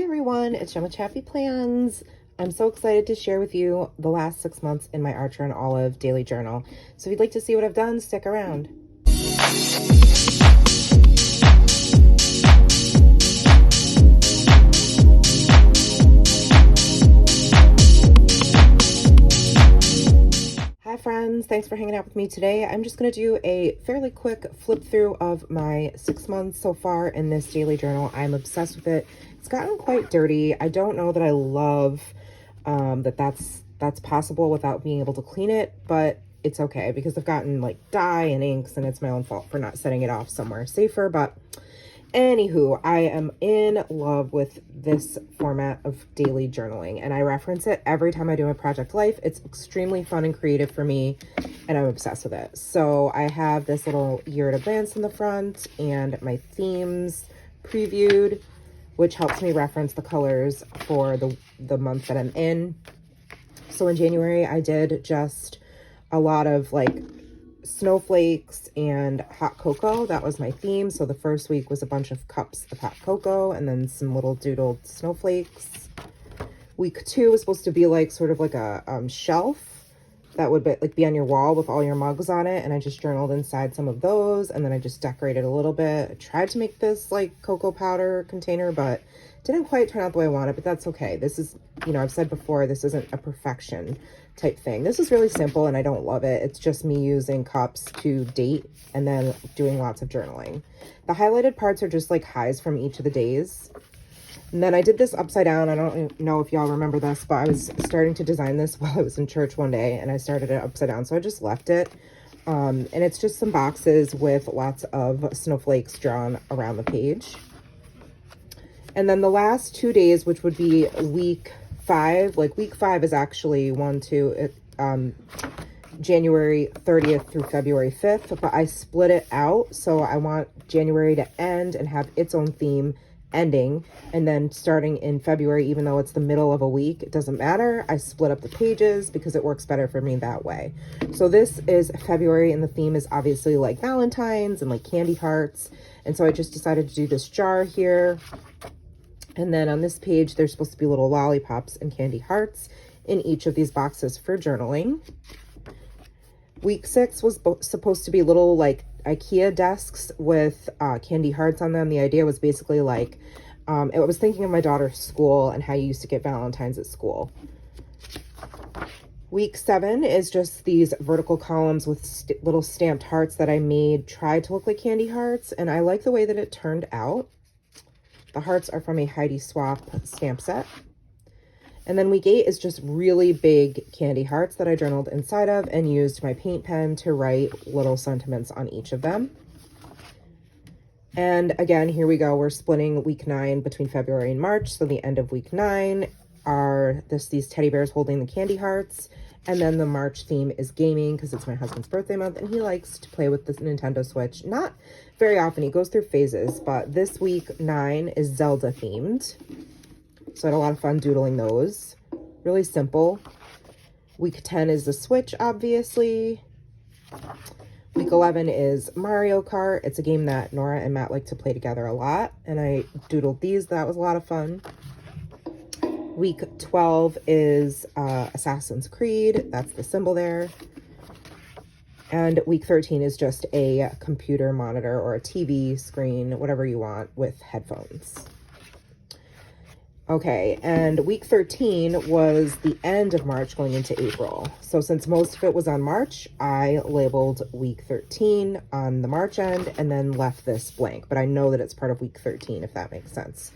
everyone, it's Jen with ChappyPlans. I'm so excited to share with you the last 6 months in my Archer and Olive daily journal. So if you'd like to see what I've done, stick around. Hi friends, thanks for hanging out with me today. I'm just going to do a fairly quick flip through of my 6 months so far in this daily journal. I'm obsessed with it. It's gotten quite dirty. I don't know that I love that's possible without being able to clean it, but it's okay because I've gotten like dye and inks and it's my own fault for not setting it off somewhere safer. But anywho, I am in love with this format of daily journaling and I reference it every time I do my project life. It's extremely fun and creative for me and I'm obsessed with it. So I have this little year at a glance in the front and my themes previewed, which helps me reference the colors for the month that I'm in. So in January, I did just a lot of like snowflakes and hot cocoa. That was my theme. So the first week was a bunch of cups of hot cocoa and then some little doodled snowflakes. Week 2 was supposed to be like sort of like a shelf that would be on your wall with all your mugs on it. And I just journaled inside some of those. And then I just decorated a little bit. I tried to make this like cocoa powder container, but didn't quite turn out the way I wanted, but that's okay. This is, you know, I've said before, this isn't a perfection type thing. This is really simple and I don't love it. It's just me using cups to date and then doing lots of journaling. The highlighted parts are just like highs from each of the days. And then I did this upside down. I don't know if y'all remember this, but I was starting to design this while I was in church one day and I started it upside down. So I just left it. And it's just some boxes with lots of snowflakes drawn around the page. And then the last 2 days, which would be week 5, like week 5 is actually January 30th through February 5th, but I split it out. So I want January to end and have its own theme ending. And then starting in February, even though it's the middle of a week, it doesn't matter. I split up the pages because it works better for me that way. So this is February and the theme is obviously like Valentine's and like candy hearts. And so I just decided to do this jar here. And then on this page, there's supposed to be little lollipops and candy hearts in each of these boxes for journaling. Week 6 was supposed to be little like IKEA desks with candy hearts on them. The idea was basically like, I was thinking of my daughter's school and how you used to get Valentine's at school. Week 7 is just these vertical columns with little stamped hearts that I made, tried to look like candy hearts. And I like the way that it turned out. The hearts are from a Heidi Swap stamp set. And then week 8 is just really big candy hearts that I journaled inside of and used my paint pen to write little sentiments on each of them. And again, here we go. We're splitting week 9 between February and March. So the end of week 9 are these teddy bears holding the candy hearts. And then the March theme is gaming because it's my husband's birthday month and he likes to play with this Nintendo Switch. Not very often, he goes through phases, but this week 9 is Zelda themed. So I had a lot of fun doodling those. Really simple. Week 10 is the Switch, obviously. Week 11 is Mario Kart. It's a game that Nora and Matt like to play together a lot. And I doodled these. That was a lot of fun. Week 12 is Assassin's Creed. That's the symbol there. And week 13 is just a computer monitor or a TV screen, whatever you want, with headphones. Okay, and week 13 was the end of March going into April. So since most of it was on March, I labeled week 13 on the March end and then left this blank. But I know that it's part of week 13, if that makes sense.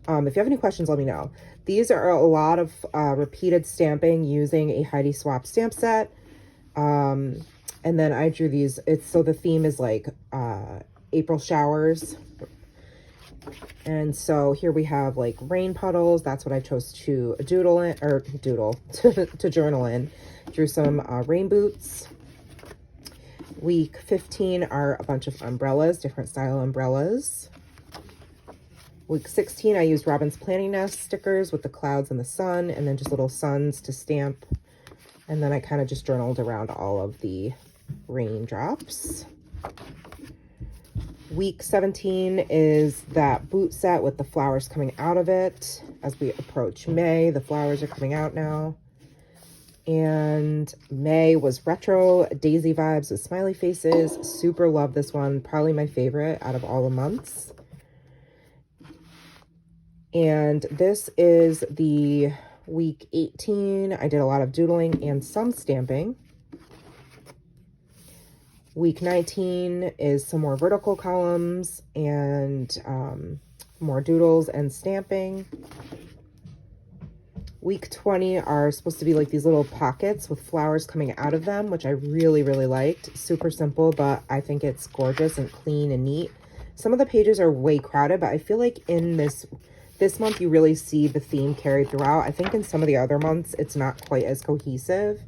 If you have any questions, let me know. These are a lot of repeated stamping using a Heidi Swap stamp set. And then I drew these. So the theme is like April showers. And so here we have like rain puddles. That's what I chose to journal in. Drew some rain boots. Week 15 are a bunch of umbrellas, different style umbrellas. Week 16, I used Robin's Planning Nest stickers with the clouds and the sun, and then just little suns to stamp. And then I kind of just journaled around all of the raindrops. Week 17 is that boot set with the flowers coming out of it. As we approach May, the flowers are coming out now. And May was retro daisy vibes with smiley faces. Super love this one. Probably my favorite out of all the months. And this is the week 18. I did a lot of doodling and some stamping. Week 19 is some more vertical columns and more doodles and stamping. Week 20 are supposed to be like these little pockets with flowers coming out of them, which I really, really liked. Super simple, but I think it's gorgeous and clean and neat. Some of the pages are way crowded, but I feel like in this month you really see the theme carried throughout. I think in some of the other months it's not quite as cohesive.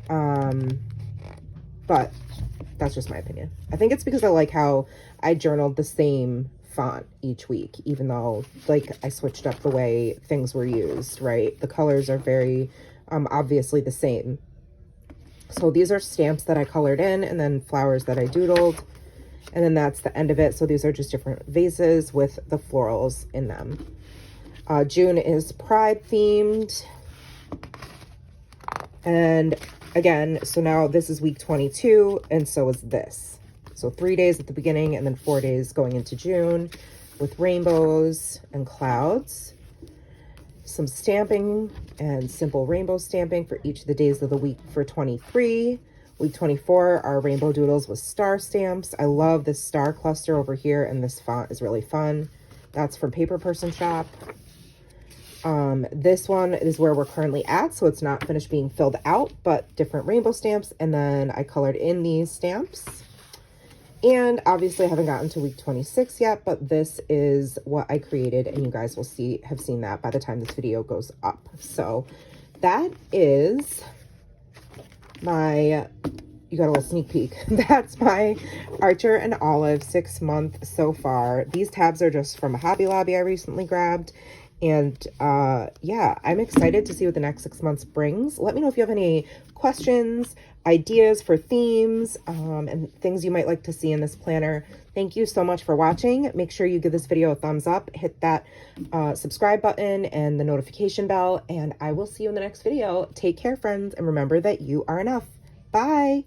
But that's just my opinion. I think it's because I like how I journaled the same font each week, even though like I switched up the way things were used, right? The colors are very obviously the same. So these are stamps that I colored in and then flowers that I doodled. And then that's the end of it. So these are just different vases with the florals in them. June is Pride themed. And again, so now this is week 22 and so is this. So 3 days at the beginning and then 4 days going into June with rainbows and clouds. Some stamping and simple rainbow stamping for each of the days of the week for 23. Week 24 are rainbow doodles with star stamps. I love this star cluster over here and this font is really fun. That's from Paper Person Shop. This one is where we're currently at, so it's not finished being filled out, but different rainbow stamps. And then I colored in these stamps. And obviously I haven't gotten to week 26 yet, but this is what I created and you guys will have seen that by the time this video goes up. So that is my, you got a little sneak peek. That's my Archer and Olive 6 month so far. These tabs are just from a Hobby Lobby I recently grabbed. And yeah, I'm excited to see what the next 6 months brings. Let me know if you have any questions, ideas for themes, and things you might like to see in this planner. Thank you so much for watching. Make sure you give this video a thumbs up, hit that subscribe button and the notification bell, and I will see you in the next video. Take care, friends, and remember that you are enough. Bye.